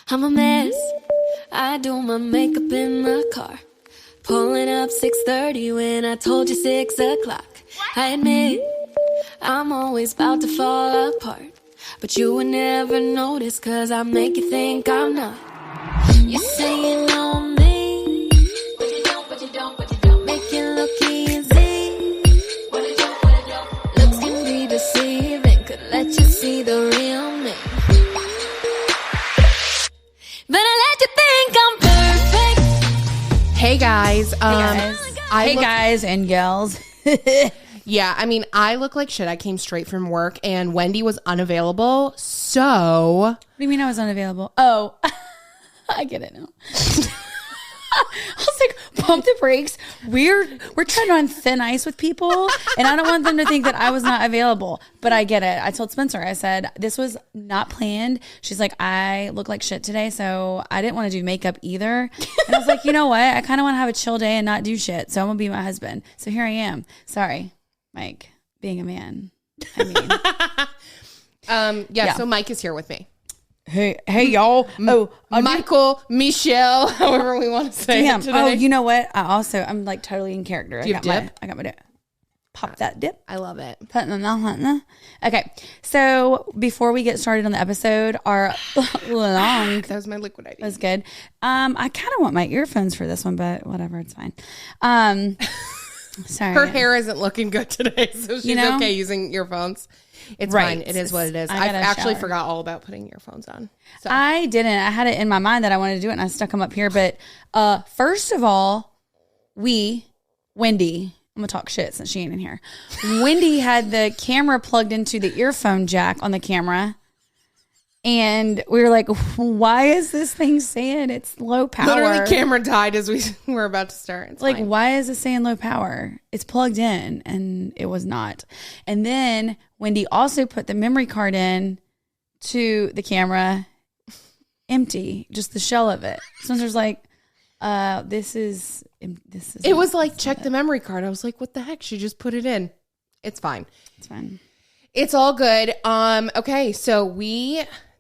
I'm a mess. I do my makeup in my car. Pulling up 6:30 when I told you 6 o'clock. I admit, I'm always about to fall apart. But you would never notice, cause I make you think I'm not. You say you know me, but you don't, but you don't, but you don't. Make it look easy, what it don't, what it don't. Looks can be deceiving, could let you see the real me. But I let you think I'm perfect. Hey guys. Hey guys and gals. Yeah, I mean, I look like shit. I came straight from work and Wendy was unavailable. So. What do you mean I was unavailable? Oh, I get it now. I was like, pump the brakes. We're trying on thin ice with people, and I don't want them to think that I was not available. But I get it. I told Spencer, I said, this was not planned. She's like, I look like shit today, so I didn't want to do makeup either. And I was like, you know what? I kind of want to have a chill day and not do shit. So I'm going to be my husband. So here I am. Sorry, Mike, being a man. I mean. Yeah, so Mike is here with me. Hey, y'all. Oh, Michael, Michelle, however we want to say it today. Oh, you know what? I'm like totally in character. Do you have dip? I got my dip. Pop that dip. I love it. Put in the mouth. Okay, so before we get started on the episode, our long. That was my liquid ID. That's good. I kind of want my earphones for this one, but whatever, it's fine. Sorry. Her hair isn't looking good today, so she's okay using earphones. It's fine. It is what it is. I actually forgot all about putting earphones on. So. I didn't. I had it in my mind that I wanted to do it, and I stuck them up here. But first of all, Wendy, I'm going to talk shit since she ain't in here. Wendy had the camera plugged into the earphone jack on the camera. And we were like, why is this thing saying it's low power? Literally, camera died as we were about to start. It's like, fine. Why is it saying low power? It's plugged in, and it was not. And then Wendy also put the memory card in to the camera, empty, just the shell of it. Spencer's like, this is. It was like, check the memory card. I was like, what the heck? She just put it in. It's fine. It's fine. It's all good. Okay, so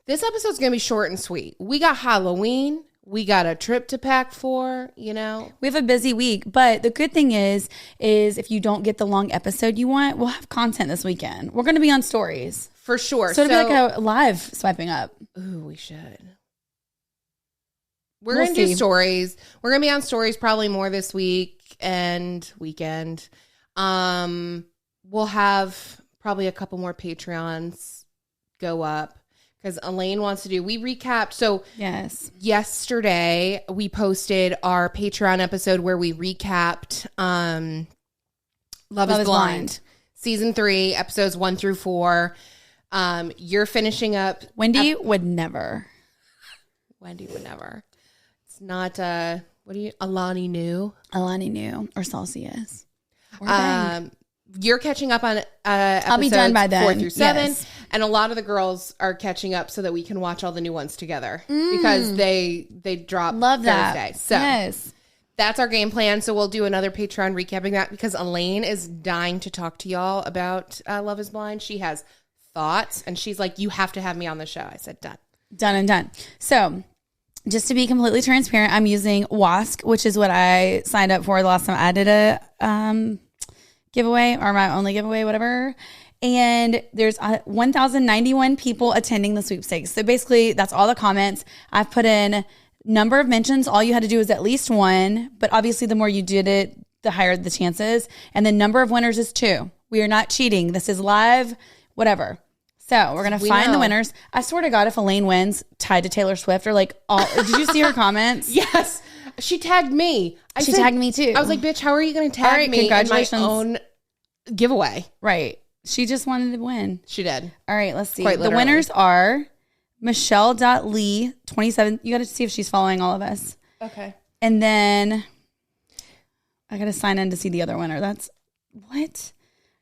this episode's going to be short and sweet. We got Halloween. We got a trip to pack for, We have a busy week, but the good thing is if you don't get the long episode you want, we'll have content this weekend. We're going to be on stories. For sure. So it'll be like a live swiping up. Ooh, we should. We're going to do stories. We're going to be on stories probably more this week and weekend. We'll have probably a couple more Patreons go up. Because Elaine wants to do, we recapped. So yes, yesterday we posted our Patreon episode where we recapped Love is Blind. Season 3, episodes 1 through 4. You're finishing up. Wendy would never. It's not, Alani New. Or Celsius. Or You're catching up on I'll be done by then. 4 through 7. Yes. And a lot of the girls are catching up so that we can watch all the new ones together because they drop Thursday. So yes. That's our game plan. So we'll do another Patreon recapping that because Elaine is dying to talk to y'all about Love is Blind. She has thoughts and she's like, you have to have me on the show. I said, done. Done and done. So just to be completely transparent, I'm using WASC, which is what I signed up for the last time I did a giveaway or my only giveaway, whatever. And there's 1,091 people attending the sweepstakes. So basically that's all the comments. I've put in number of mentions. All you had to do is at least one, but obviously the more you did it, the higher the chances. And the number of winners is 2. We are not cheating. This is live, whatever. So we're going to find the winners. I swear to God, if Elaine wins tied to Taylor Swift or like all, did you see her comments? Yes. She tagged me. She tagged me too. I was like, bitch, how are you going to tag me congratulations. in my own giveaway? Right. She just wanted to win. She did. All right, let's see. The winners are Michelle.Lee 27. You got to see if she's following all of us. Okay. And then I got to sign in to see the other winner. That's what?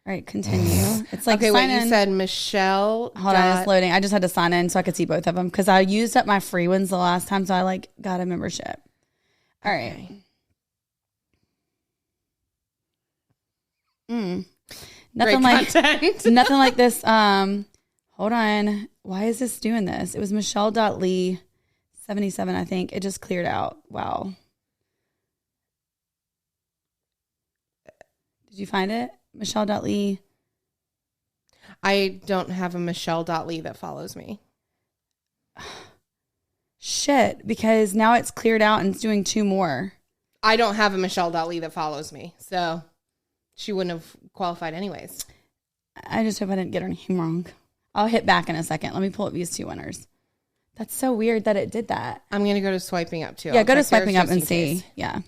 All right, continue. It's like, okay, wait, you said Michelle. Hold on, it's loading. I just had to sign in so I could see both of them because I used up my free ones the last time, so I got a membership. All right. Nothing like this. Hold on. Why is this doing this? It was Michelle.Lee 77, I think. It just cleared out. Wow. Did you find it? Michelle.lee. I don't have a Michelle.lee that follows me. Shit, because now it's cleared out and it's doing 2 more. I don't have a Michelle.lee that follows me, so she wouldn't have qualified anyways. I just hope I didn't get her name wrong. I'll hit back in a second. Let me pull up these 2 winners. That's so weird that it did that. I'm going to go to swiping up too. Yeah, I'll go to check swiping theirs up and just in see. case. Yeah.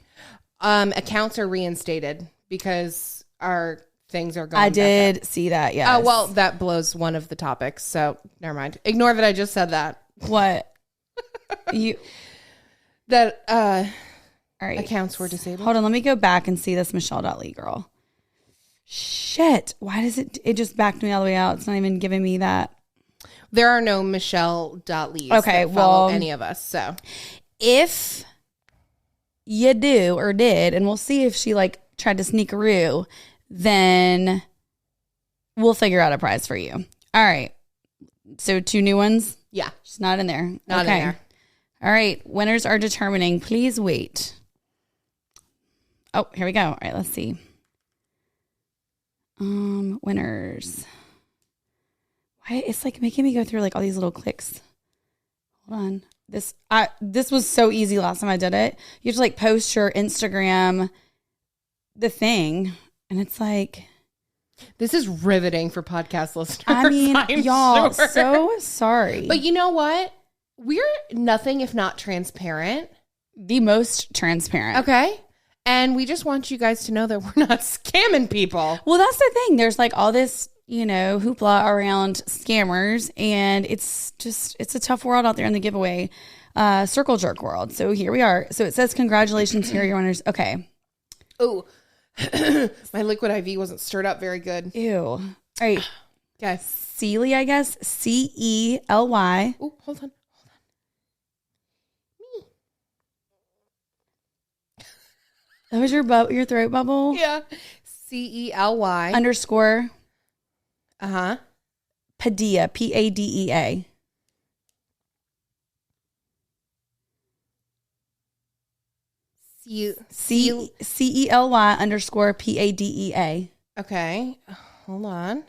Accounts are reinstated because our things are going I back did up. see that, yes. Oh, well, that blows one of the topics, so never mind. Ignore that I just said that. What? That all right. accounts were disabled. Hold on, let me go back and see this Michelle.lee girl. Shit. Why does it just backed me all the way out? It's not even giving me that. There are no Michelle.lees Okay, that follow well, any of us, so. If you do or did, and we'll see if she like tried to sneakaroo, then we'll figure out a prize for you. All right. So 2 new ones? Yeah. She's not in there. Not in there. All right. Winners are determining. Please wait. Oh, here we go. All right, let's see. Winners. Why it's like making me go through like all these little clicks. Hold on. This was so easy last time I did it. You have to like post your Instagram the thing, and it's like This is riveting for podcast listeners. I mean, y'all, sure. so sorry. But you know what? We're nothing if not transparent. The most transparent. Okay. And we just want you guys to know that we're not scamming people. Well, that's the thing. There's like all this, hoopla around scammers, and it's a tough world out there in the giveaway circle jerk world. So here we are. So it says, congratulations, here are your winners. Okay. Oh, my liquid IV wasn't stirred up very good. Ew. All right. Okay. Celie, I guess. Cely. Oh, hold on. That was your throat bubble? Yeah. Cely. _ Uh-huh. Padilla. Padea. Cely _ Padea. Okay. Hold on.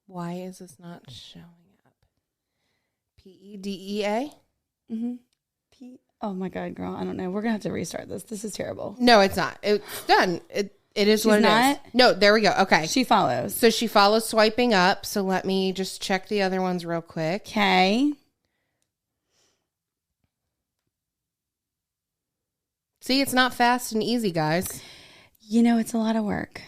Why is this not showing up? Pedea? Mm-hmm. Oh my God, girl. I don't know. We're going to have to restart this. This is terrible. No, it's not. It's done. It is She's what it not? is. No, there we go. Okay. She follows. So she follows swiping up. So let me just check the other ones real quick. Okay. See, it's not fast and easy, guys. It's a lot of work.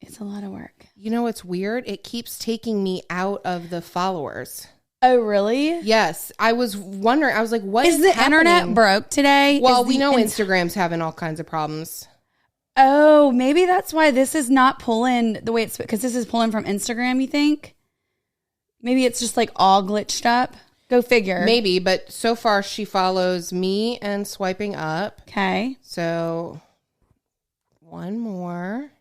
It's a lot of work. You know what's weird? It keeps taking me out of the followers. Oh, really? Yes. I was wondering. I was like, what is the happening? internet broke today? Well, we know Instagram's having all kinds of problems. Oh, maybe that's why this is not pulling the way it's, because this is pulling from Instagram, you think? Maybe it's just like all glitched up. Go figure. Maybe, but so far she follows me and swiping up. Okay. So one more.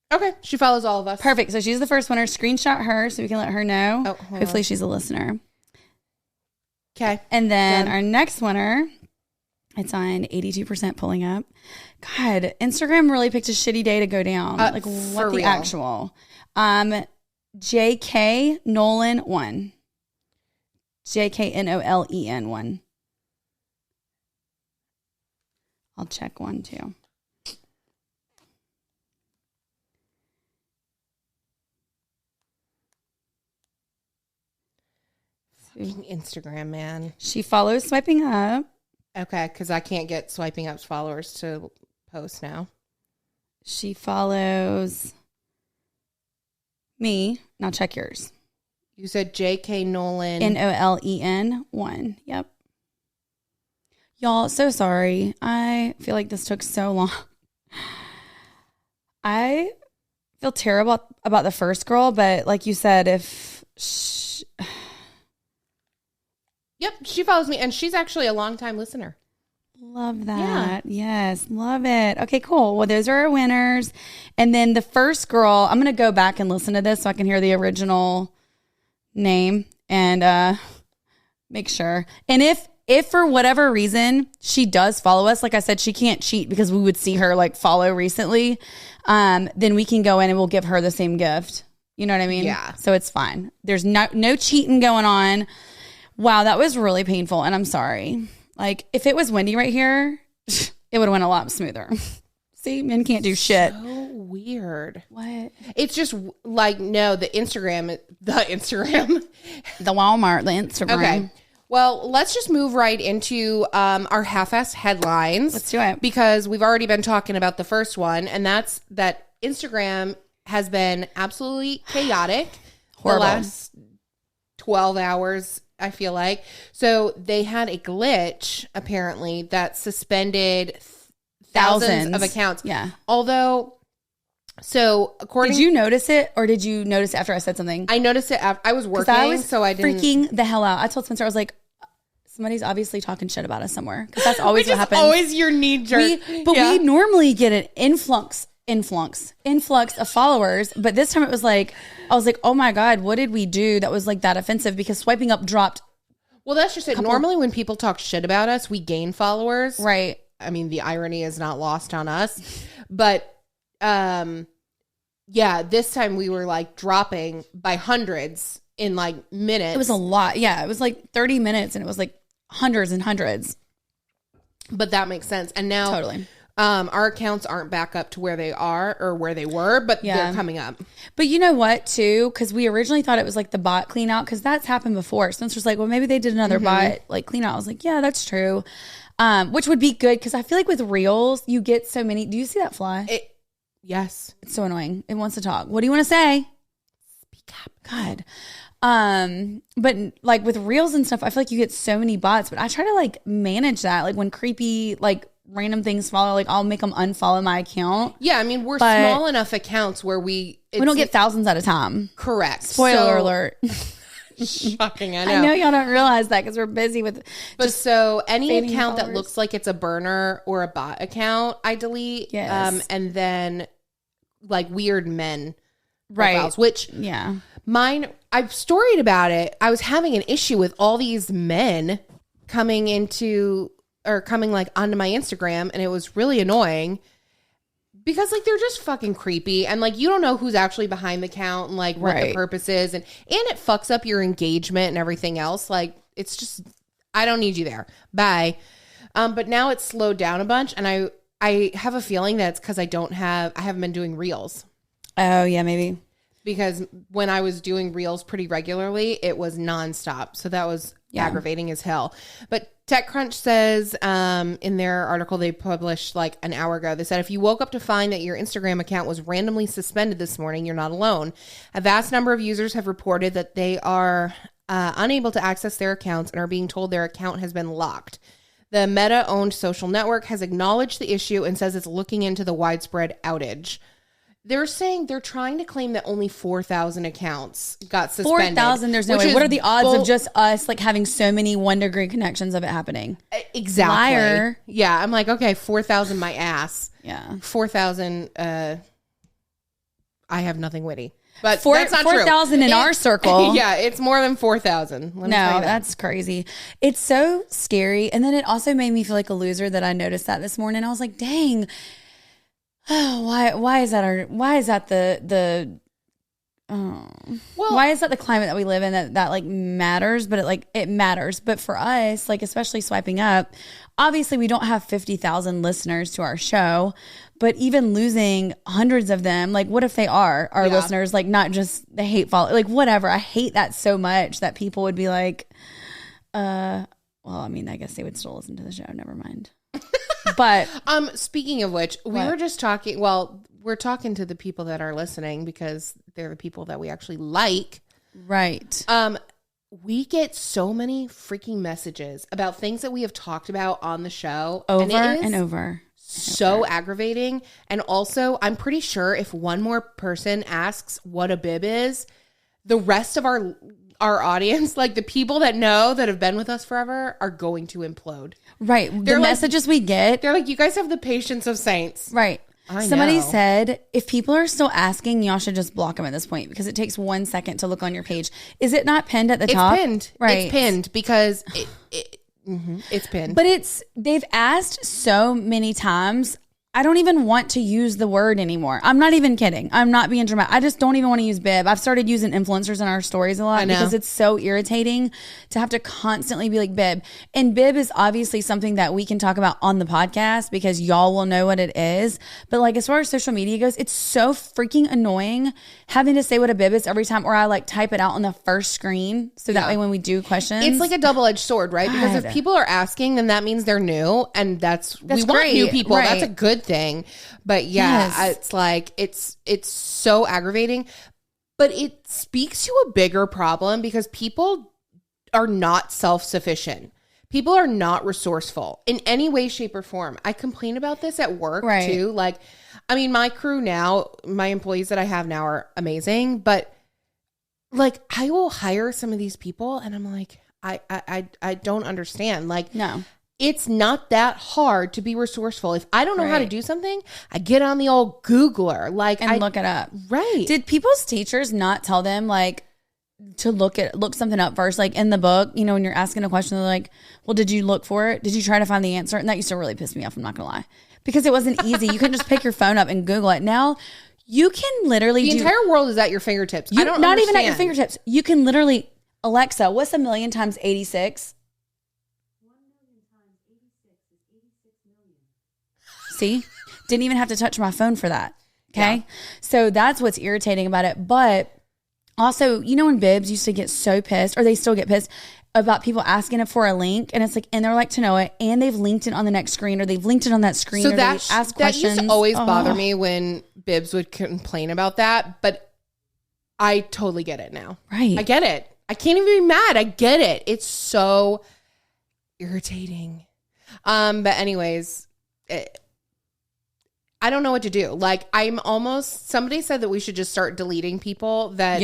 Okay, she follows all of us. Perfect. So she's the first winner. Screenshot her so we can let her know. Oh, hopefully she's a listener. Okay. And then Done. our next winner, it's on 82% pulling up. God, Instagram really picked a shitty day to go down. Like what the real. actual? JK Nolan 1. JKNOLEN 1. I'll check 1 too. Instagram, man. She follows swiping up. Okay, because I can't get swiping up's followers to post now. She follows me. Now check yours. You said JK Nolan. NOLEN 1. Yep. Y'all, so sorry. I feel like this took so long. I feel terrible about the first girl, but like you said, Yep, she follows me, and she's actually a longtime listener. Love that. Yeah. Yes. Love it. Okay, cool. Well, those are our winners. And then the first girl, I'm going to go back and listen to this so I can hear the original name and make sure. And if for whatever reason she does follow us, like I said, she can't cheat because we would see her like follow recently, then we can go in and we'll give her the same gift. You know what I mean? Yeah. So it's fine. There's no cheating going on. Wow, that was really painful. And I'm sorry. Like, if it was windy right here, it would have went a lot smoother. See, men can't do shit. So weird. What? It's just like, no, the Instagram. The Walmart, the Instagram. Okay. Well, let's just move right into our half-assed headlines. Let's do it. Because we've already been talking about the first one, and that's that Instagram has been absolutely chaotic. Horrible. The last 12 hours, I feel like. So they had a glitch, apparently, that suspended thousands of accounts. Yeah. Although, so according... Did you notice it, or did you notice it after I said something? I noticed it after I was working, so I didn't... freaking the hell out. I told Spencer, I was like, somebody's obviously talking shit about us somewhere. Because that's always what happens. Always your knee jerk. We normally get an influx of followers, but this time it was like, I was like, oh my God, what did we do that was like that offensive? Because swiping up dropped. Well, that's just it. Normally when people talk shit about us, we gain followers. Right. I mean, the irony is not lost on us. But yeah, this time we were like dropping by hundreds in like minutes. It was a lot. Yeah. It was like 30 minutes and it was like hundreds and hundreds. But that makes sense. And now totally. Our accounts aren't back up to where they are or where they were, but they're coming up. But you know what, too? Because we originally thought it was like the bot clean out, because that's happened before. Spencer's like, well, maybe they did another bot like clean out. I was like, yeah, that's true. Which would be good, because I feel like with Reels, you get so many. Do you see that fly? Yes. It's so annoying. It wants to talk. What do you want to say? Speak up. God. But like with Reels and stuff, I feel like you get so many bots, but I try to like manage that. Like when creepy, like random things follow, like I'll make them unfollow my account. Yeah, I mean, we're small enough accounts where we don't get thousands at a time. Correct. Spoiler alert. Shocking, I know. I know y'all don't realize that because we're busy with. But so any account that looks like it's a burner or a bot account, I delete. Yes. And then like weird men Right. profiles, which mine, I've storied about it. I was having an issue with all these men coming like onto my Instagram, and it was really annoying because like they're just fucking creepy, and like you don't know who's actually behind the account and like what the purpose is, and it fucks up your engagement and everything else. Like it's just, I don't need you there. Bye. But now it's slowed down a bunch, and I have a feeling that's because I haven't been doing Reels. Oh yeah, maybe. Because when I was doing Reels pretty regularly, it was nonstop. So that was aggravating as hell. But TechCrunch says in their article they published like an hour ago, they said, if you woke up to find that your Instagram account was randomly suspended this morning, you're not alone. A vast number of users have reported that they are unable to access their accounts and are being told their account has been locked. The Meta-owned social network has acknowledged the issue and says it's looking into the widespread outage. They're saying they're trying to claim that only 4,000 accounts got suspended. 4,000, there's no way. What are the odds of just us like having so many 1 degree connections of it happening? Exactly. Liar. Yeah, I'm like, okay, 4,000 my ass. Yeah. 4,000, I have nothing witty. But that's not 4,000 in our circle. Yeah, it's more than 4,000. No, that's crazy. It's so scary. And then it also made me feel like a loser that I noticed that this morning. I was like, dang. Oh, why is that why is that the climate that we live in that like matters, but it matters. But for us, like especially swiping up, obviously we don't have 50,000 listeners to our show, but even losing hundreds of them, like what if they are our listeners, like not just the hate follow, like whatever. I hate that so much that people would be like, well, I mean, I guess they would still listen to the show. Never mind. But speaking of which, we were just talking. Well, we're talking to the people that are listening because they're the people that we actually like. Right. We get so many freaking messages about things that we have talked about on the show over and over. So aggravating. And also, I'm pretty sure if one more person asks what a bib is, the rest of our our audience, like the people that know that have been with us forever, are going to implode. Right. The messages we get. They're like, you guys have the patience of saints. Right. I Somebody know. said, if people are still asking, y'all should just block them at this point because it takes 1 second to look on your page. Is it not pinned at the top? It's pinned. Right. It's pinned because it's pinned. But they've asked so many times. I don't even want to use the word anymore. I'm not even kidding. I'm not being dramatic. I just don't even want to use bib. I've started using influencers in our stories a lot because it's so irritating to have to constantly be like bib. And bib is obviously something that we can talk about on the podcast because y'all will know what it is. But like as far as social media goes, it's so freaking annoying having to say what a bib is every time, or I like type it out on the first screen so that way when we do questions. It's like a double-edged sword, right? Because God. if people are asking, then that means they're new, and we want great. new people. Right. That's a good thing. But it's like it's so aggravating. But it speaks to a bigger problem because people are not self-sufficient. People are not resourceful in any way, shape, or form. I complain about this at work too. Like, I mean, my crew now, my employees that I have now are amazing, but like I will hire some of these people and I'm like, I don't understand. Like, no. It's not that hard to be resourceful. If I don't know how to do something, I get on the old Googler, like, and look it up. Right. Did people's teachers not tell them like to look something up first? Like in the book, you know, when you're asking a question, they're like, well, did you look for it? Did you try to find the answer? And that used to really piss me off. I'm not gonna lie, because it wasn't easy. You couldn't just pick your phone up and Google it. Now you can literally the entire world is at your fingertips. I don't not understand. even at your fingertips. You can literally, Alexa, what's 1,000,000 times 86? See, didn't even have to touch my phone for that. Okay. Yeah. So that's what's irritating about it. But also, you know, when bibs used to get so pissed, or they still get pissed about people asking it for a link, and it's like, and they're like to know it, and they've linked it on the next screen, or they've linked it on that screen. So or that they ask questions. Used to always bother me when bibs would complain about that, but I totally get it now. Right. I get it. I can't even be mad. I get it. It's so irritating. But anyways, I don't know what to do. Like, somebody said that we should just start deleting people that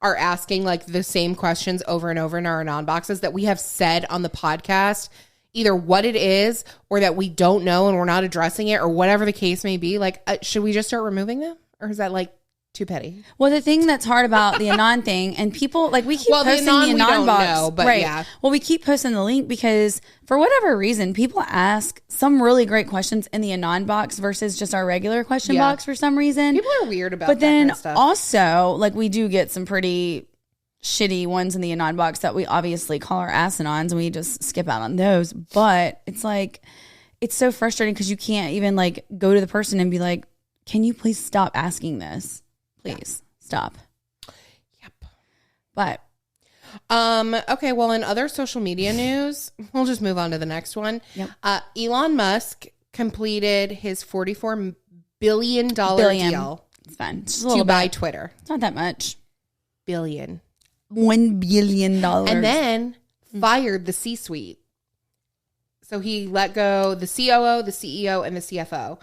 are asking like the same questions over and over in our anon boxes that we have said on the podcast, either what it is or that we don't know and we're not addressing it or whatever the case may be. Like, should we just start removing them, or is that like too petty? Well, the thing that's hard about the anon thing, and people like we keep posting the anon box, know, but right? Yeah. Well, we keep posting the link because for whatever reason, people ask some really great questions in the anon box versus just our regular question box for some reason. People are weird about. But that then kind of stuff. Also, like we do get some pretty shitty ones in the anon box that we obviously call our asinons, and we just skip out on those. But it's like it's so frustrating because you can't even like go to the person and be like, "Can you please stop asking this?" Please stop. Yep. But okay, well, in other social media news, we'll just move on to the next one. Yep. Elon Musk completed his $44 billion deal. It's fine. It's just to buy Twitter. It's not that much. $1 billion. And then fired the C-suite. So he let go the COO, the CEO, and the CFO.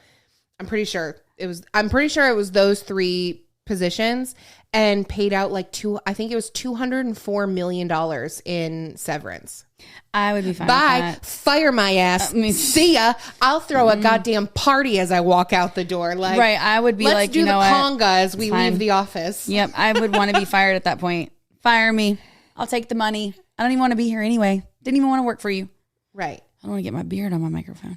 I'm pretty sure it was those three positions, and paid out like I think it was $204 million in severance. I would be fine Bye. with that. Fire my ass. See ya. I'll throw a goddamn party as I walk out the door. Like, right. I would be let's like, do you know the what? conga as we leave the office. Yep. I would want to be fired at that point. Fire me. I'll take the money. I don't even want to be here anyway. Didn't even want to work for you. Right. I don't want to get my beard on my microphone.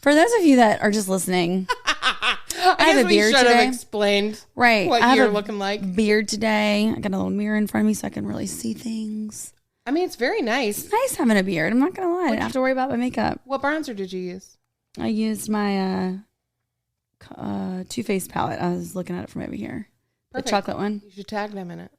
For those of you that are just listening, I have a beard today. Have explained right. what I have you're a looking like. Beard today. I got a little mirror in front of me so I can really see things. I mean, it's very nice. It's nice having a beard. I'm not going to lie. I didn't have to worry about my makeup. What bronzer did you use? I used my Too Faced palette. I was looking at it from over here. Perfect. The chocolate one. You should tag them in it.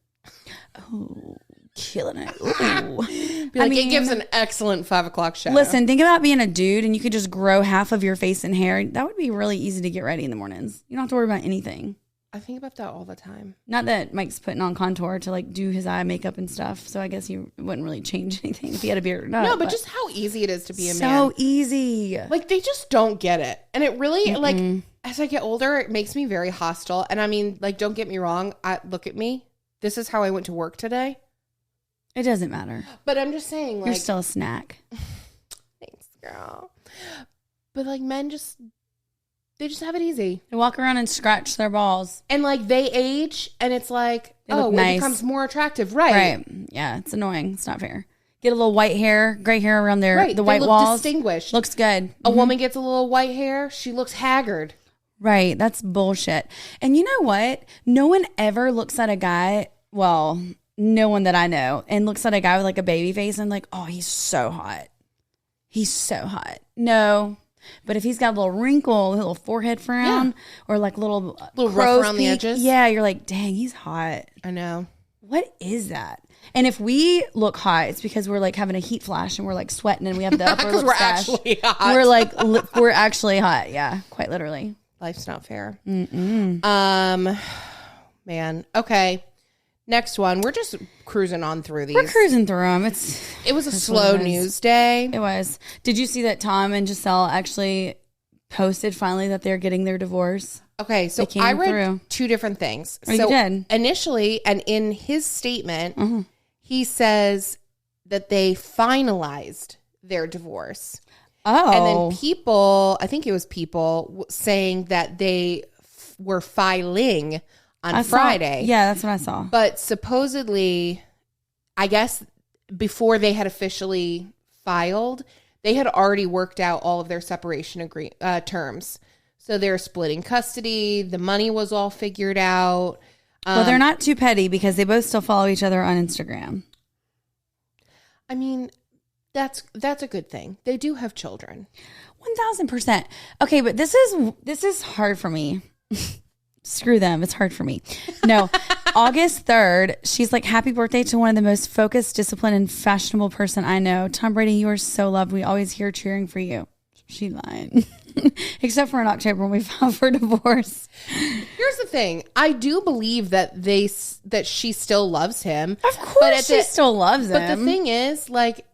Oh, killing it. Ooh. It gives an excellent 5 o'clock shadow. Listen, think about being a dude and you could just grow half of your face and hair. That would be really easy to get ready in the mornings. You don't have to worry about anything. I think about that all the time. Not that Mike's putting on contour to like do his eye makeup and stuff. So I guess he wouldn't really change anything if he had a beard or not. No, but just how easy it is to be a man. So easy. Like, they just don't get it. And it really, like, as I get older, it makes me very hostile. And I mean, like, don't get me wrong. Look at me. this is how I went to work today. It doesn't matter. But I'm just saying, like, You're still a snack. thanks, girl. But like men they just have it easy. They walk around and scratch their balls. And like they age and it's like, look nice. It becomes more attractive. Right. Yeah, it's annoying. It's not fair. Get a little white hair, gray hair around their right. the white they look walls. Distinguished. Looks good. A woman gets a little white hair, she looks haggard. Right. That's bullshit. And you know what? No one ever looks at a guy, well, no one that I know, and looks at a guy with like a baby face and like, oh, he's so hot. He's so hot. No. But if he's got a little wrinkle, a little forehead frown, or like little rough around the edges. Yeah, you're like, dang, he's hot. I know. What is that? And if we look hot, it's because we're like having a heat flash and we're like sweating and we have the upper lip stash. Actually hot. We're like, we're actually hot. Yeah, quite literally. Life's not fair. Man. Okay. Next one. We're just cruising on through these. We're cruising through them. It was a slow news day. It was. Did you see that Tom and Giselle actually posted finally that they're getting their divorce? Okay, so I read two different things. Oh, you did? Initially, and in his statement, he says that they finalized their divorce. Oh. And then people, I think it was people, saying that they were filing on Friday. Yeah, that's what I saw. But supposedly, I guess before they had officially filed, they had already worked out all of their separation terms. So they're splitting custody. The money was all figured out. Well, they're not too petty because they both still follow each other on Instagram. I mean, that's a good thing. They do have children. 1,000%. Okay, but this is hard for me. Screw them. It's hard for me. No, August 3rd, she's like, happy birthday to one of the most focused, disciplined, and fashionable person I know. Tom Brady, you are so loved. We always here cheering for you. She lying. Except for in October when we filed for divorce. Here's the thing. I do believe that she still loves him. Of course she still loves him. But the thing is, like,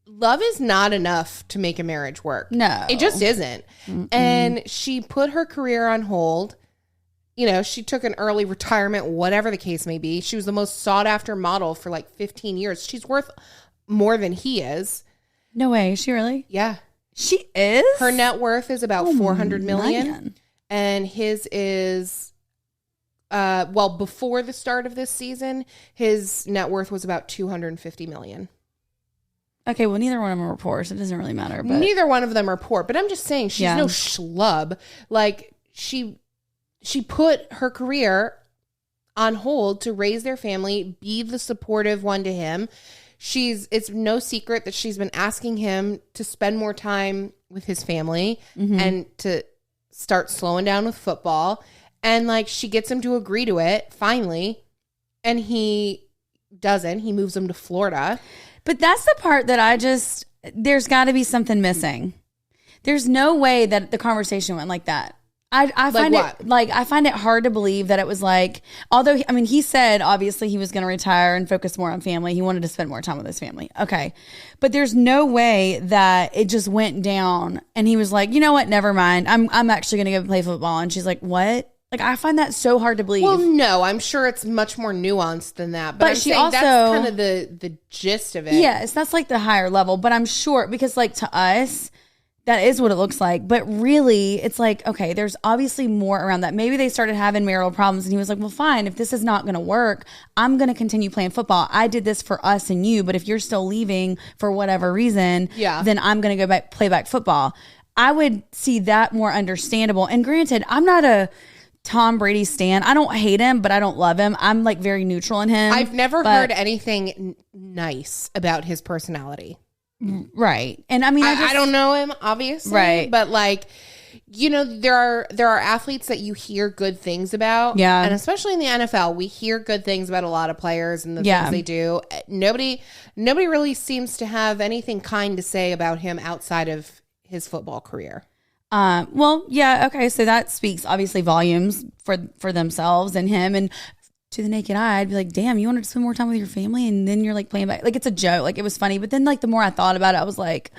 love is not enough to make a marriage work. No. It just isn't. And she put her career on hold. You know, she took an early retirement, whatever the case may be. She was the most sought after model for like 15 years. She's worth more than he is. No way. Is she really? Yeah. She is? Her net worth is about $400 million. And his is, before the start of this season, his net worth was about $250 million. Okay, well, neither one of them are poor, so it doesn't really matter. But neither one of them are poor. But I'm just saying, she's no schlub. Like, she put her career on hold to raise their family, be the supportive one to him. It's no secret that she's been asking him to spend more time with his family and to start slowing down with football. And like, she gets him to agree to it finally. And he doesn't. He moves him to Florida. But that's the part that there's got to be something missing. There's no way that the conversation went like that. I find it hard to believe that it was like, although, I mean, he said obviously he was going to retire and focus more on family. He wanted to spend more time with his family. Okay. But there's no way that it just went down and he was like, you know what? Never mind. I'm actually going to go play football. And she's like, what? Like, I find that so hard to believe. Well, no, I'm sure it's much more nuanced than that. But she also, that's kind of the gist of it. Yes, that's like the higher level. But I'm sure, because like to us, that is what it looks like. But really, it's like, okay, there's obviously more around that. Maybe they started having marital problems and he was like, well, fine, if this is not going to work, I'm going to continue playing football. I did this for us and you, but if you're still leaving for whatever reason, then I'm going to go back, play back football. I would see that more understandable. And granted, I'm not a Tom Brady stan. I don't hate him, but I don't love him. I'm like very neutral in him. I've never heard anything nice about his personality. Right. And I mean, I don't know him, obviously. Right. But like, you know, there are athletes that you hear good things about. Yeah. And especially in the NFL, we hear good things about a lot of players and the things they do. Nobody really seems to have anything kind to say about him outside of his football career. Well, yeah. Okay. So that speaks obviously volumes for themselves and him. And to the naked eye, I'd be like, damn, you wanted to spend more time with your family and then you're like playing back. Like, it's a joke. Like, it was funny. But then like the more I thought about it, I was like,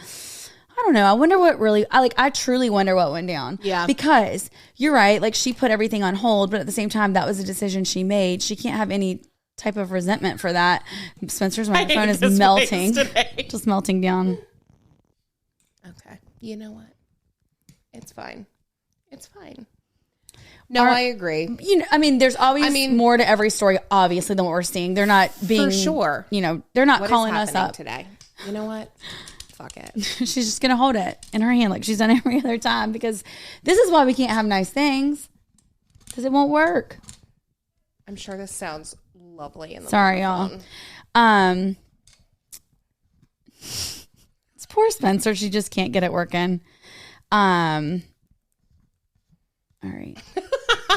I don't know. I wonder what really, I truly wonder what went down. Yeah. Because you're right. Like, she put everything on hold, but at the same time, that was a decision she made. She can't have any type of resentment for that. Spencer's microphone is melting. Just melting down. Okay. You know what? It's fine. It's fine. No, I agree. You know, I mean, there's always more to every story, obviously, than what we're seeing. They're not being, for sure. You know, they're not what calling is us up today. You know what? Fuck it. She's just gonna hold it in her hand like she's done every other time, because this is why we can't have nice things, because it won't work. I'm sure this sounds lovely in the Sorry, microphone. y'all. It's poor Spencer. She just can't get it working. All right.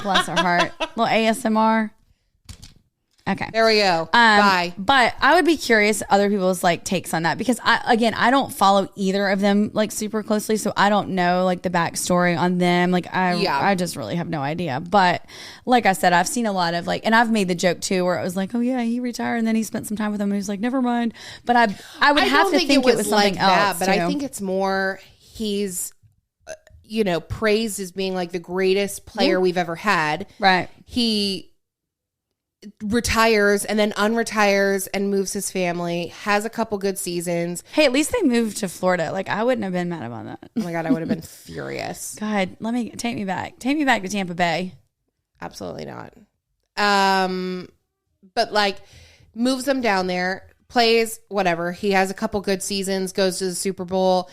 Bless her heart. Little ASMR. Okay. There we go. Bye. But I would be curious other people's like takes on that, because I don't follow either of them like super closely, so I don't know like the backstory on them. Like I just really have no idea. But like I said, I've seen a lot of like, and I've made the joke too where it was like, oh yeah, he retired and then he spent some time with him and he was like, never mind. But I would have to think it was something like else. But I think it's more he's praised as being like the greatest player we've ever had. Right. He retires and then unretires and moves his family, has a couple good seasons. Hey, at least they moved to Florida. Like, I wouldn't have been mad about that. Oh my God, I would have been furious. God, take me back. Take me back to Tampa Bay. Absolutely not. But like moves them down there, plays whatever. He has a couple good seasons, goes to the Super Bowl.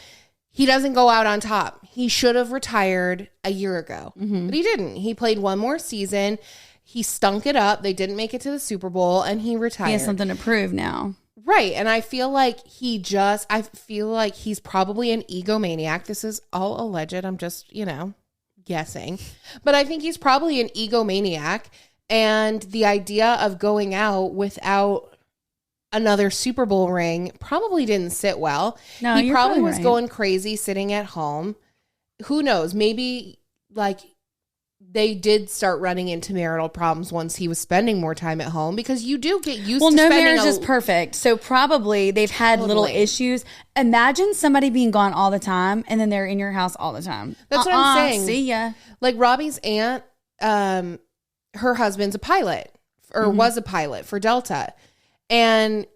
He doesn't go out on top. He should have retired a year ago, but he didn't. He played one more season. He stunk it up. They didn't make it to the Super Bowl, and he retired. He has something to prove now. Right. And I feel like he's probably an egomaniac. This is all alleged. I'm just, guessing. But I think he's probably an egomaniac. And the idea of going out without another Super Bowl ring probably didn't sit well. No, he probably was right. going crazy sitting at home. Who knows? Maybe like they did start running into marital problems once he was spending more time at home, because you do get used to no spending marriage is perfect. So probably they've had little issues. Imagine somebody being gone all the time and then they're in your house all the time. That's what I'm saying. See ya. Like Robbie's aunt, her husband's a pilot or was a pilot for Delta. And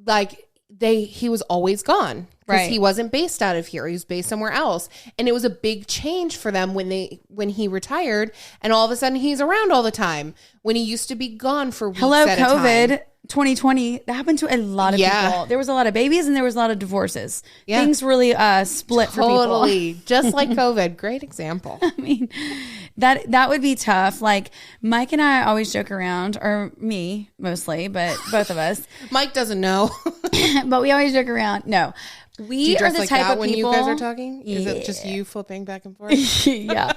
like he was always gone. Because he wasn't based out of here. He was based somewhere else. And it was a big change for them when he retired. And all of a sudden he's around all the time. When he used to be gone for weeks at a time. COVID 2020. That happened to a lot of people. There was a lot of babies and there was a lot of divorces. Yeah. Things really split for people. Totally. Just like COVID. Great example. I mean, that would be tough. Like Mike and I always joke around, or me mostly, but both of us. Mike doesn't know. But we always joke around. No. We are the like type that of when people. You guys are talking? Is it just you flipping back and forth? Yeah.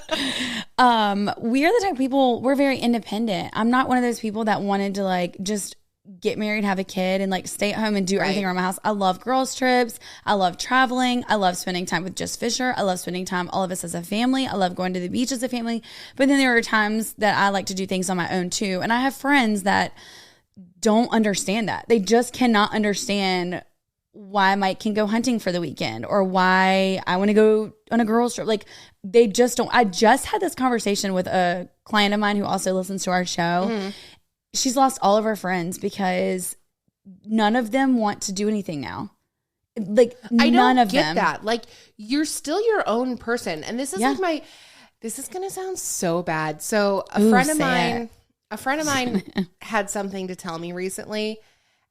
We are the type of people, we're very independent. I'm not one of those people that wanted to like just get married, have a kid, and like stay at home and do everything around my house. I love girls trips. I love traveling. I love spending time with just Fisher. I love spending time, all of us as a family. I love going to the beach as a family. But then there are times that I like to do things on my own too. And I have friends that don't understand that. They just cannot understand why Mike can go hunting for the weekend or why I want to go on a girls trip. Like they just don't. I just had this conversation with a client of mine who also listens to our show. Mm-hmm. She's lost all of her friends because none of them want to do anything now. Like none of them. I don't get that. Like you're still your own person. And this is like this is going to sound so bad. So a friend of mine had something to tell me recently.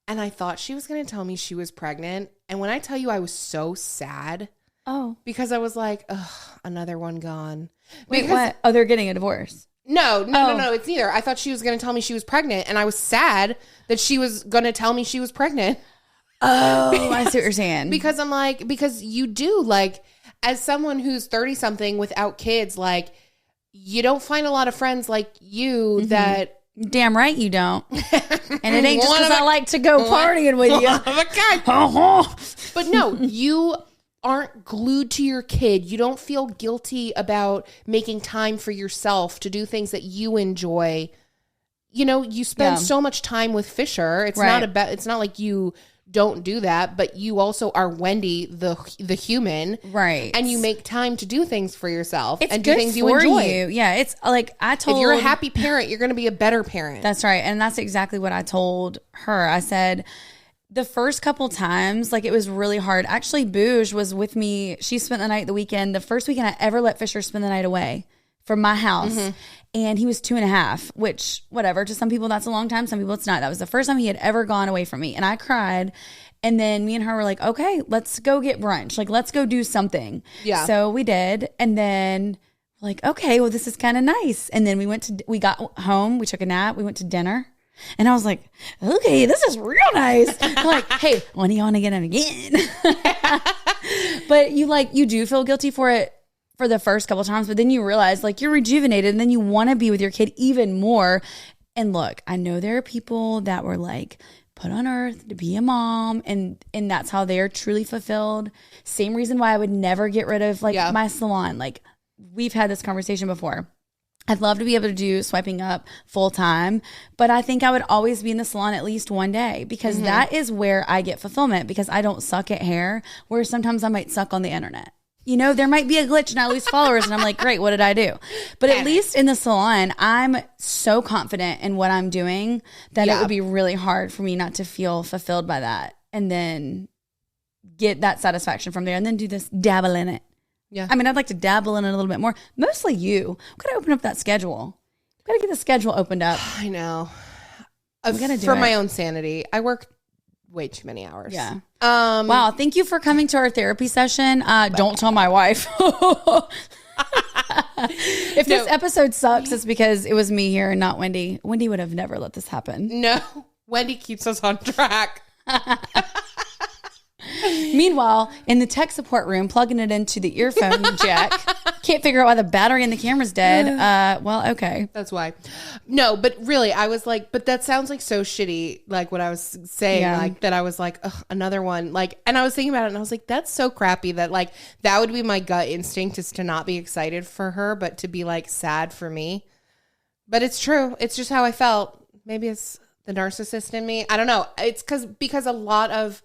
And I thought she was going to tell me she was pregnant. And when I tell you I was so sad. Oh. Because I was like, ugh, another one gone. Wait, what? Oh, they're getting a divorce. No. It's neither. I thought she was going to tell me she was pregnant. And I was sad that she was going to tell me she was pregnant. Oh, I see what you're saying. Because I'm like, because you do, like, as someone who's 30-something without kids, like, you don't find a lot of friends like you that... Damn right you don't. And it ain't just because I like to go partying with you. But no, you aren't glued to your kid. You don't feel guilty about making time for yourself to do things that you enjoy. You know, you spend so much time with Fisher. It's not like you don't do that, but you also are Wendy, the human. Right. And you make time to do things for yourself It's and good do things you for enjoy. you. Yeah. It's like If you're a happy parent, you're going to be a better parent. That's right. And that's exactly what I told her. I said, the first couple times, like, it was really hard. Actually, Booge was with me. She spent the night the weekend. The first weekend I ever let Fisher spend the night away from my house. Mm-hmm. And he was 2.5, which, whatever. To some people, that's a long time. Some people, it's not. That was the first time he had ever gone away from me. And I cried. And then me and her were like, okay, let's go get brunch. Like, let's go do something. Yeah. So we did. And then, like, okay, well, this is kind of nice. And then we got home. We took a nap. We went to dinner. And I was like, okay, this is real nice. I'm like, hey, when do you want to get in again? But you do feel guilty for it for the first couple of times, but then you realize, like, you're rejuvenated and then you want to be with your kid even more. And look, I know there are people that were like put on earth to be a mom, and that's how they're truly fulfilled. Same reason why I would never get rid of my salon. Like, we've had this conversation before. I'd love to be able to do swiping up full time, but I think I would always be in the salon at least one day, because that is where I get fulfillment, because I don't suck at hair, where sometimes I might suck on the internet. You know, there might be a glitch and I lose followers and I'm like, great, what did I do? But at least in the salon, I'm so confident in what I'm doing that it would be really hard for me not to feel fulfilled by that, and then get that satisfaction from there, and then do this dabble in it. Yeah. I mean, I'd like to dabble in it a little bit more. Mostly you. We've got to open up that schedule. We've got to get the schedule opened up. I know. For my own sanity. I work way too many hours. Yeah. Wow. Thank you for coming to our therapy session. Don't tell my wife. If this episode sucks, it's because it was me here and not Wendy. Wendy would have never let this happen. No. Wendy keeps us on track. Meanwhile, in the tech support room, plugging it into the earphone jack. Can't figure out why the battery in the camera's dead. Well, okay. That's why. No, but really, I was like, but that sounds like so shitty. Like what I was saying, like that I was like, ugh, another one. Like, and I was thinking about it and I was like, that's so crappy that like, that would be my gut instinct, is to not be excited for her, but to be like sad for me. But it's true. It's just how I felt. Maybe it's the narcissist in me. I don't know. It's because a lot of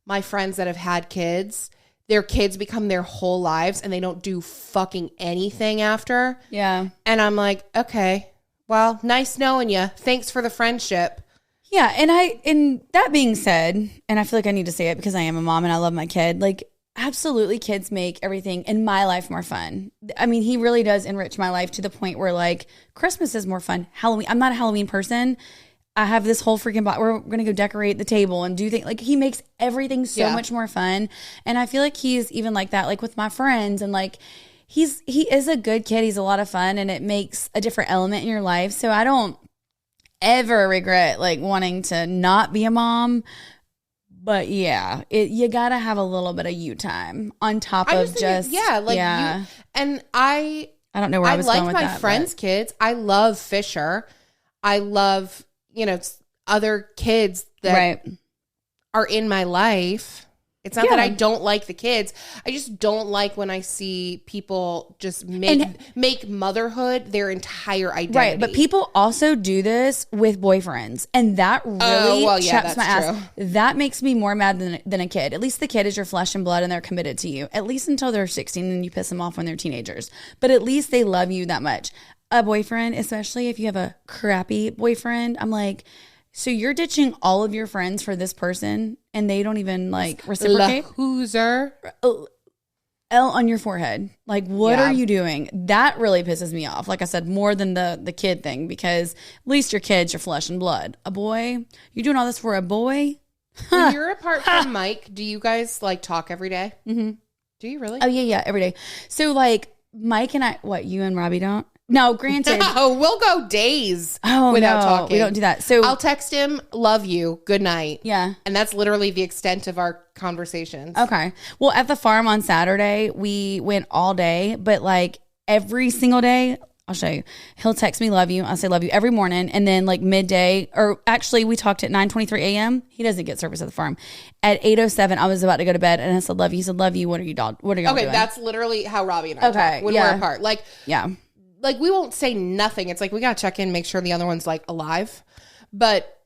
my friends that have had kids, their kids become their whole lives and they don't do fucking anything after. Yeah. And I'm like, okay, well, nice knowing you. Thanks for the friendship. Yeah. And that being said, and I feel like I need to say it because I am a mom and I love my kid, like, absolutely, kids make everything in my life more fun. I mean, he really does enrich my life to the point where, like, Christmas is more fun. Halloween, I'm not a Halloween person. I have this whole freaking box. We're going to go decorate the table and do things. Like, he makes everything so much more fun. And I feel like he's even like that, like with my friends. And like, he is a good kid. He's a lot of fun, and it makes a different element in your life. So I don't ever regret like wanting to not be a mom. But yeah, you got to have a little bit of you time on top of just. Yeah. Like, you, and I don't know where I was going with that. I like my friends' kids. I love Fisher. I love, other kids that are in my life. It's not that I don't like the kids. I just don't like when I see people just make motherhood their entire identity. Right, but people also do this with boyfriends, and that really chaps my ass. That makes me more mad than a kid. At least the kid is your flesh and blood, and they're committed to you. At least until they're 16, and you piss them off when they're teenagers. But at least they love you that much. A boyfriend, especially if you have a crappy boyfriend, I'm like, so you're ditching all of your friends for this person, and they don't even like reciprocate? Loser. L on your forehead. Like, what are you doing? That really pisses me off. Like I said, more than the kid thing, because at least your kid's your flesh and blood. A boy? You're doing all this for a boy? When you're apart from Mike, do you guys like talk every day? Mm-hmm. Do you really? Oh, yeah, every day. So like Mike and I, what, you and Robbie don't? No, granted. No, we'll go days without talking. We don't do that. So I'll text him, love you, good night. Yeah. And that's literally the extent of our conversations. Okay. Well, at the farm on Saturday, we went all day, but like every single day, I'll show you. He'll text me, love you. I'll say, love you every morning. And then like midday, or actually we talked at 9:23 a.m. He doesn't get service at the farm. At 8:07, I was about to go to bed and I said, love you. He said, love you. What are you doing? Okay. That's literally how Robbie and I talk when we're apart. Like, like we won't say nothing. It's like, we got to check in, make sure the other one's like alive. But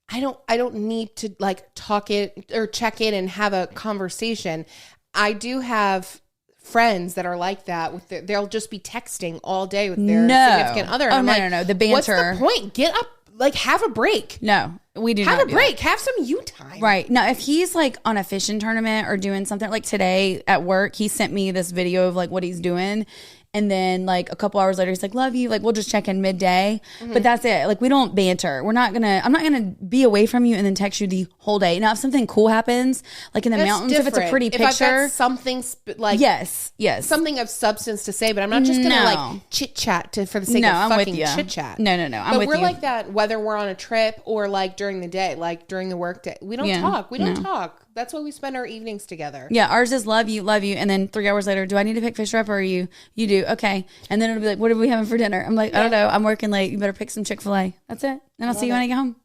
I don't need to like talk it or check in and have a conversation. I do have friends that are like that with they'll just be texting all day with their significant other. And Oh, I'm no, like, no. The banter. What's the point? Get up, like have a break. No, we do have not a do break. that. Have some you time. Right. Now, if he's like on a fishing tournament or doing something like today at work, he sent me this video of like what he's doing. And then like a couple hours later, he's like, love you. Like we'll just check in midday. But that's it. Like we don't banter. I'm not going to be away from you and then text you the whole day. Now, if something cool happens, like in the mountains, if it's a pretty picture. If I've got something like. Yes. Something of substance to say, but I'm not just going to like chit chat for the sake of fucking chit chat. No. But we're like that whether we're on a trip or like during the day, like during the work day. We don't talk. We don't talk. That's why we spend our evenings together. Yeah, ours is love you. And then 3 hours later, do I need to pick Fisher up or you do? Okay. And then it'll be like, what are we having for dinner? I'm like, I don't know. I'm working late. You better pick some Chick-fil-A. That's it. And I'll see you when I get home.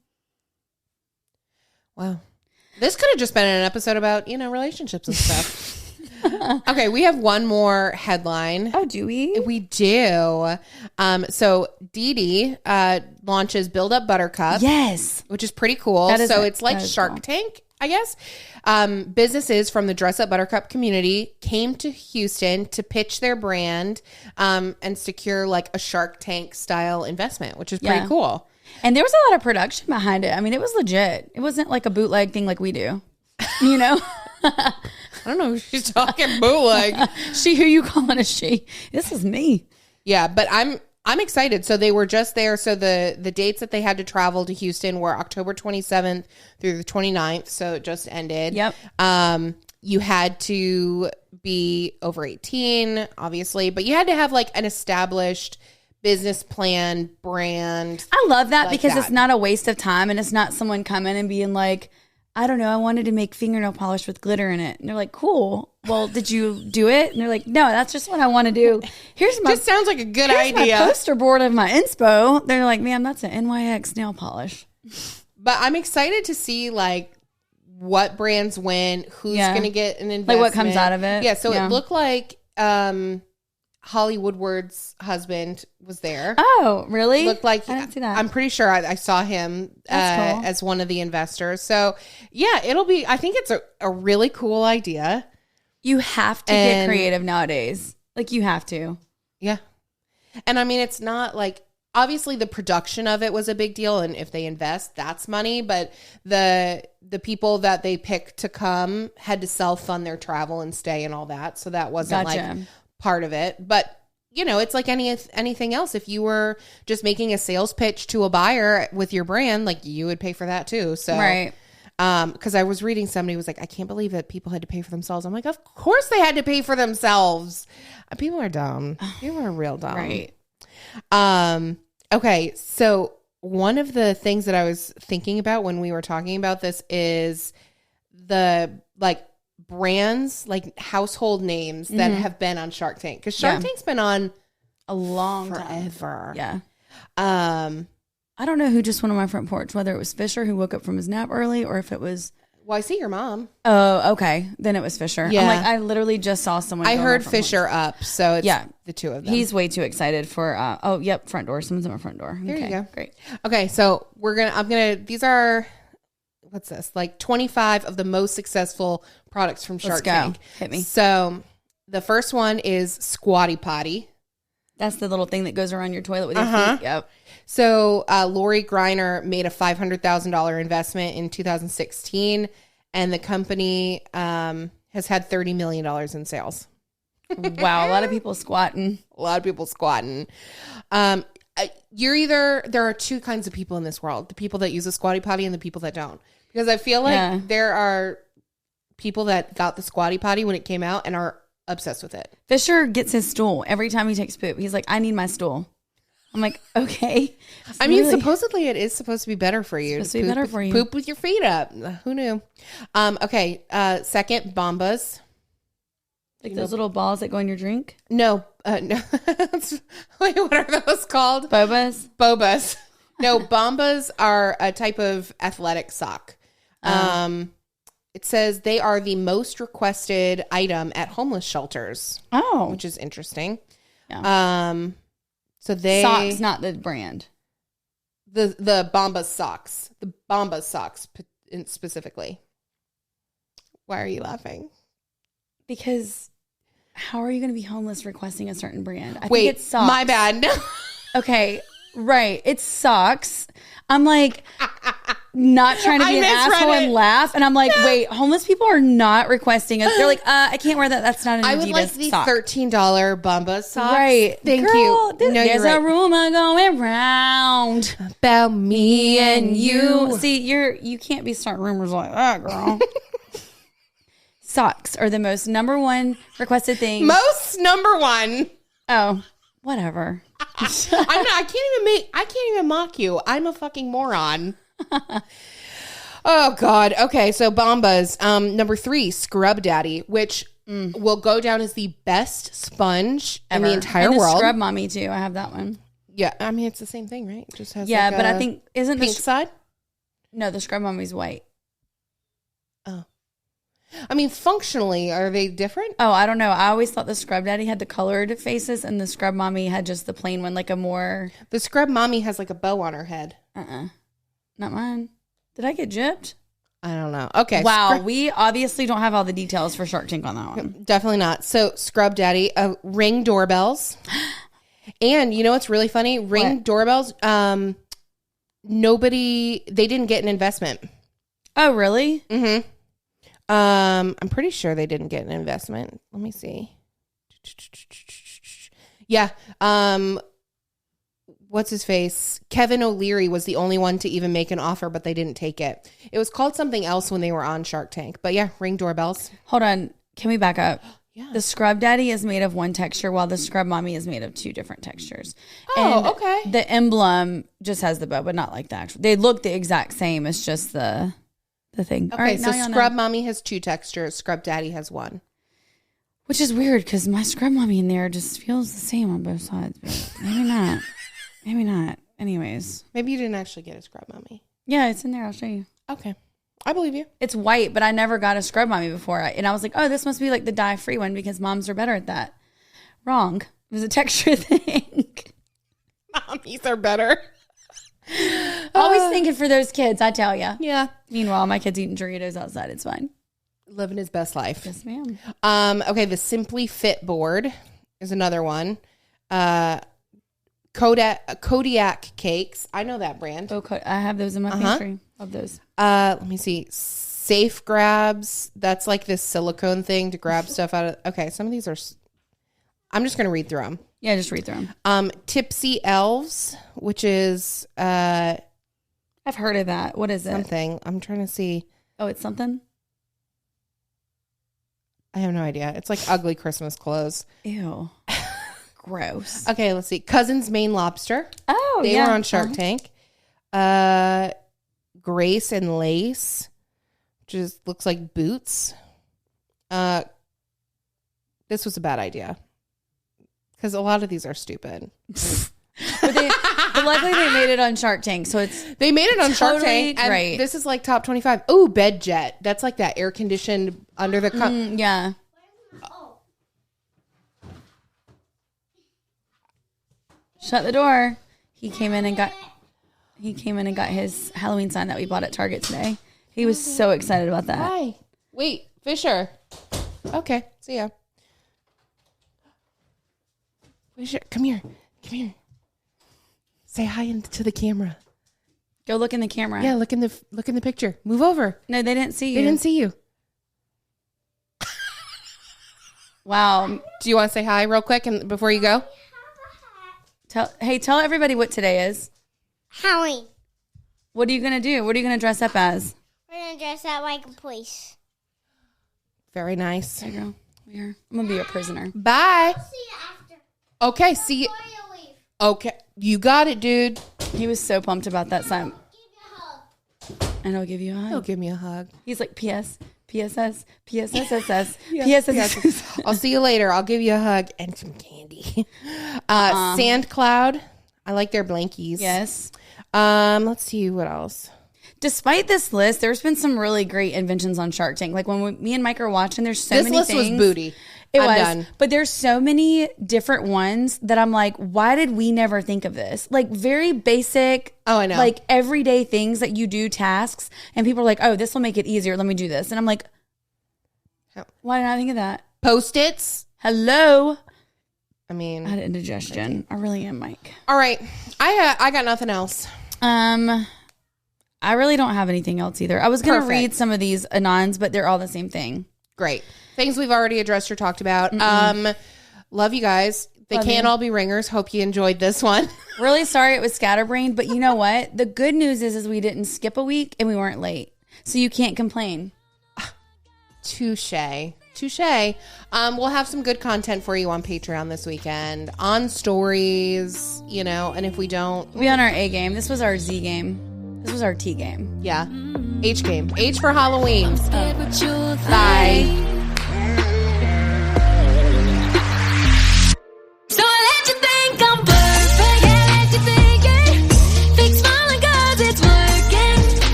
Wow. This could have just been an episode about, relationships and stuff. Okay, we have one more headline. Oh, do we? We do. So Dede launches Build Up Buttercup. Yes. Which is pretty cool. So it's like Shark Tank, I guess. Businesses from the Dress Up Buttercup community came to Houston to pitch their brand and secure like a Shark Tank style investment, which is pretty cool. And there was a lot of production behind it. I mean, it was legit. It wasn't like a bootleg thing like we do, I don't know if she's talking bootleg. She, who you calling a she? This is me. Yeah, but I'm excited. So they were just there. So the dates that they had to travel to Houston were October 27th through the 29th. So it just ended. Yep. You had to be over 18, obviously, but you had to have like an established business plan, brand. I love that like because that. it's not a waste of time and it's not someone coming and being like, I don't know, I wanted to make fingernail polish with glitter in it. And they're like, cool. Well, did you do it? And they're like, no, that's just what I want to do. Here's my Just sounds like a good idea. My poster board of my inspo. They're like, man, that's an NYX nail polish. But I'm excited to see like what brands win, who's going to get an investment. Like what comes out of it. Yeah. So it looked like Holly Woodward's husband was there. Oh, really? Looked like I didn't see that. I'm pretty sure I saw him Cool. as one of the investors. So yeah, I think it's a really cool idea. You have to get creative nowadays. Like you have to. Yeah. And I mean, it's not like, obviously the production of it was a big deal. And if they invest, that's money. But the people that they picked to come had to self-fund their travel and stay and all that. So that wasn't like part of it. But it's like anything else. If you were just making a sales pitch to a buyer with your brand, like you would pay for that too. So right. Because I was reading, somebody was like, I can't believe that people had to pay for themselves. I'm like, of course they had to pay for themselves. People are dumb. People are real dumb. Right. Okay. So one of the things that I was thinking about when we were talking about this is the like brands, like household names that have been on Shark Tank. Because Shark Tank's been on a long forever. Time. Yeah. I don't know who just went on my front porch, whether it was Fisher who woke up from his nap early or if it was. Well, I see your mom. Oh, okay. Then it was Fisher. Yeah. I'm like, I literally just saw someone. I heard Fisher up. So it's the two of them. He's way too excited for, front door. Someone's at my front door. There you go. Great. Okay. So these are, what's this? Like 25 of the most successful products from Shark Tank. Hit me. So the first one is Squatty Potty. That's the little thing that goes around your toilet with your feet. Yep. So Lori Greiner made a $500,000 investment in 2016, and the company has had $30 million in sales. Wow, a lot of people squatting. There are two kinds of people in this world: the people that use a Squatty Potty and the people that don't. Because I feel like there are people that got the Squatty Potty when it came out and are obsessed with it. Fisher gets his stool every time he takes poop. He's like, I need my stool. I'm like, okay. I mean, supposedly it is supposed to be better for you. It's supposed to be better for you. Poop with your feet up. Who knew? Okay. Second, Bombas. Like those little balls that go in your drink? No. No. Wait, what are those called? Bobas. No, Bombas are a type of athletic sock. It says they are the most requested item at homeless shelters. Oh. Which is interesting. Yeah. So they... Socks, not the brand. The Bombas socks. The Bombas socks specifically. Why are you laughing? Because how are you going to be homeless requesting a certain brand? I Wait, think it's socks. my bad. Okay, right. It's socks. I'm like not trying to be an asshole and laugh. And I'm like, wait, homeless people are not requesting us. They're like, I can't wear that. That's not an Adidas I would like the sock. $13 Bombas socks. Right. Thank Girl, you. No, there's a rumor going round about me and you. See, you can't be starting rumors like that, girl. Socks are the most number one requested thing. Most number one. Oh, whatever. I can't even mock you. I'm a fucking moron. Oh God. Okay, so Bombas. Number 3, Scrub Daddy, which will go down as the best sponge in the entire world. Scrub Mommy too. I have that one. Yeah, I mean it's the same thing, right? It just has but I think isn't pink side? No, the Scrub Mommy's white. Oh. I mean, functionally, are they different? Oh, I don't know. I always thought the Scrub Daddy had the colored faces and the Scrub Mommy had just the plain one, like a more... The Scrub Mommy has like a bow on her head. Not mine. Did I get gypped? I don't know. Okay. Wow, we obviously don't have all the details for Shark Tank on that one. Definitely not. So, Scrub Daddy, Ring doorbells. And you know what's really funny? Ring doorbells, they didn't get an investment. Oh, really? Mm-hmm. I'm pretty sure they didn't get an investment. Let me see. Yeah. What's his face? Kevin O'Leary was the only one to even make an offer, but they didn't take it. It was called something else when they were on Shark Tank. But yeah, Ring doorbells. Hold on. Can we back up? Yeah. The Scrub Daddy is made of one texture while the Scrub Mommy is made of 2 different textures. Oh, and okay. The emblem just has the bow, but not like the actual. They look the exact same. It's just the thing. Okay, right, so Scrub Mommy has 2 textures. Scrub Daddy has 1. Which is weird because my Scrub Mommy in there just feels the same on both sides. But maybe not. Maybe not. Anyways. Maybe you didn't actually get a Scrub Mommy. Yeah, it's in there. I'll show you. Okay. I believe you. It's white, but I never got a Scrub Mommy before. And I was like, oh, this must be like the dye-free one because moms are better at that. Wrong. It was a texture thing. Mommies are better. Always thinking for those kids, I tell you. Yeah. Meanwhile, my kid's eating Doritos outside. It's fine. Living his best life. Yes, ma'am. Okay, the Simply Fit board is another one. Kodiak cakes. I know that brand. Oh, I have those in my pantry. Love those. Let me see. Safe Grabs. That's like this silicone thing to grab stuff out of. Okay, some of these are. I'm just gonna read through them. Yeah, just read through them. Tipsy Elves, which is I've heard of that. What is it? something. I'm trying to see. Oh, it's something? I have no idea. It's like ugly Christmas clothes. Ew. Gross. Okay, let's see. Cousins Maine Lobster. Oh, They yeah. were on Shark Tank. Grace and Lace, which looks like boots. This was a bad idea because a lot of these are stupid. But luckily they made it on Shark Tank, so They made it on Shark totally Tank. And great. this is like top 25. Oh, Bed Jet. That's like that air conditioned under the cup. yeah. Shut the door. He came in and got his Halloween sign that we bought at Target today. He was so excited about that. Hi. Wait, Fisher. Okay, see ya. Fisher, come here. Come here. Say hi to the camera. Go look in the camera. Yeah, look in the picture. Move over. No, they didn't see you. They didn't see you. Wow. Do you want to say hi real quick and before you go? Tell everybody what today is. Halloween. What are you gonna do? What are you gonna dress up as? We're gonna dress up like a police. Very nice. Hey, girl. I'm gonna be a prisoner. Bye. See you after. Okay, see you. Before you leave. Okay, you got it, dude. He was so pumped about that sign. Give you a hug. And I'll give you a hug. He'll give me a hug. He's like, P.S. PSS, PSSSS, Yes, PSSS. I'll see you later. I'll give you a hug and some candy. Sand Cloud. I like their blankies. Yes. Let's see what else. Despite this list, there's been some really great inventions on Shark Tank. Like when me and Mike are watching, there's so This many list things. was booty. It I'm was. done. But there's so many different ones that I'm like, why did we never think of this? Like very basic, Oh, I know. like everyday things that you do, tasks, and people are like, oh, this will make it easier. Let me do this. And I'm like, why did I think of that? Post-its. Hello. I mean, I had indigestion. I really am, Mike. all right. I got nothing else. I really don't have anything else either. I was going to Perfect. read some of these anons, but they're all the same thing. Great. Things we've already addressed or talked about. Love you guys. They can't all be ringers. Hope you enjoyed this one. Really sorry it was scatterbrained, but you know what? The good news is we didn't skip a week and we weren't late. So you can't complain. Touche. We'll have some good content for you on Patreon this weekend, on stories, and if we don't, We on our A game. This was our Z game. This was our T game. yeah, H game. H for Halloween. Scared what you'll think. Bye.